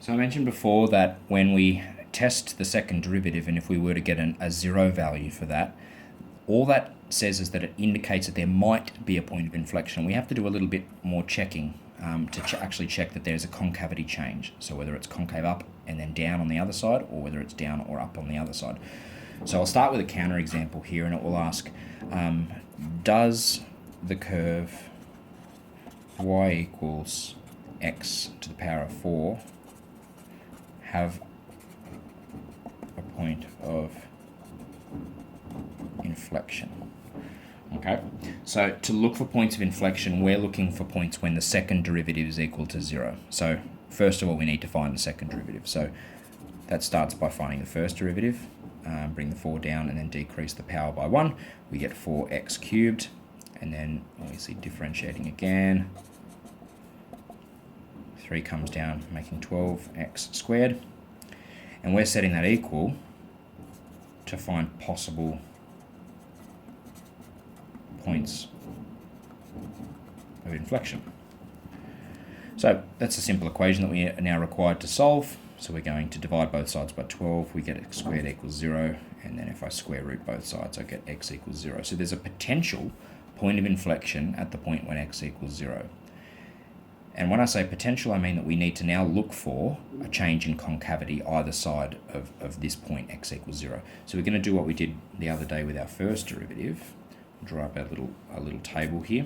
So I mentioned before that when we test the second derivative, and if we were to get a zero value for that, all that says is that it indicates that there might be a point of inflection. We have to do a little bit more checking to actually check that there's a concavity change. So whether it's concave up and then down on the other side, or whether it's down or up on the other side. So I'll start with a counter example here, and it will ask, does the curve y equals x to the power of 4 have a point of inflection? Okay, so to look for points of inflection, we're looking for points when the second derivative is equal to 0. So first of all, we need to find the second derivative. So that starts by finding the first derivative, bring the 4 down, and then decrease the power by 1. We get 4x cubed, and then obviously differentiating again. 3 comes down, making 12x squared. And we're setting that equal to find possible points of inflection. So that's a simple equation that we are now required to solve. So we're going to divide both sides by 12. We get x squared equals 0. And then if I square root both sides, I get x equals 0. So there's a potential point of inflection at the point when x equals 0. And when I say potential, I mean that we need to now look for a change in concavity either side of this point x equals 0. So we're going to do what we did the other day with our first derivative. Draw up a little table here.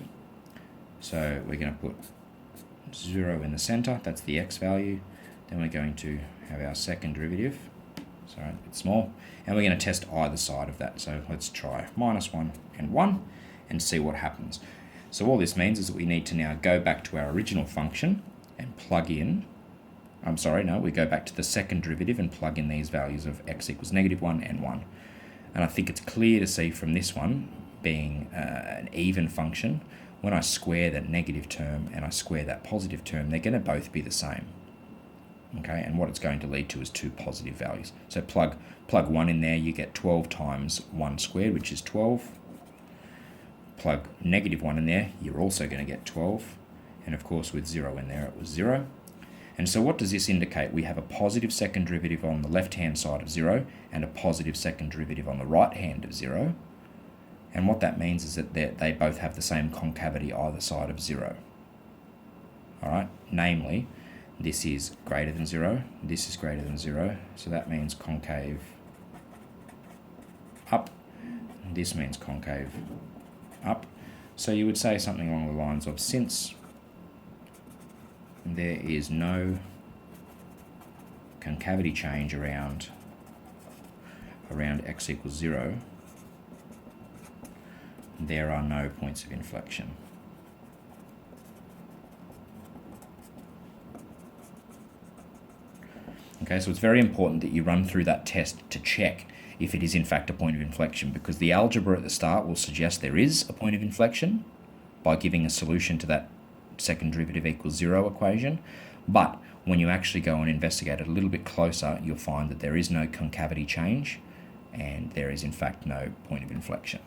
So we're going to put 0 in the center, that's the x value. Then we're going to have our second derivative, sorry, a bit small, and we're going to test either side of that. So let's try -1 and 1 and see what happens. So all this means is that we need to now go back to our original function and plug in, we go back to the second derivative and plug in these values of x equals -1 and 1. And I think it's clear to see from this one, being an even function, when I square that negative term and I square that positive term, they're going to both be the same. Okay, and what it's going to lead to is 2 positive values. So plug 1 in there, you get 12 times 1 squared, which is 12. Plug -1 in there, you're also going to get 12. And of course with 0 in there, it was 0. And so what does this indicate? We have a positive second derivative on the left-hand side of 0 and a positive second derivative on the right hand of 0. And what that means is that they both have the same concavity either side of 0. All right, namely, this is greater than 0, this is greater than 0, so that means concave up, this means concave up. So you would say something along the lines of, since there is no concavity change around x equals 0, there are no points of inflection. Okay, so it's very important that you run through that test to check if it is in fact a point of inflection, because the algebra at the start will suggest there is a point of inflection by giving a solution to that second derivative equals 0 equation. But when you actually go and investigate it a little bit closer, you'll find that there is no concavity change and there is in fact no point of inflection.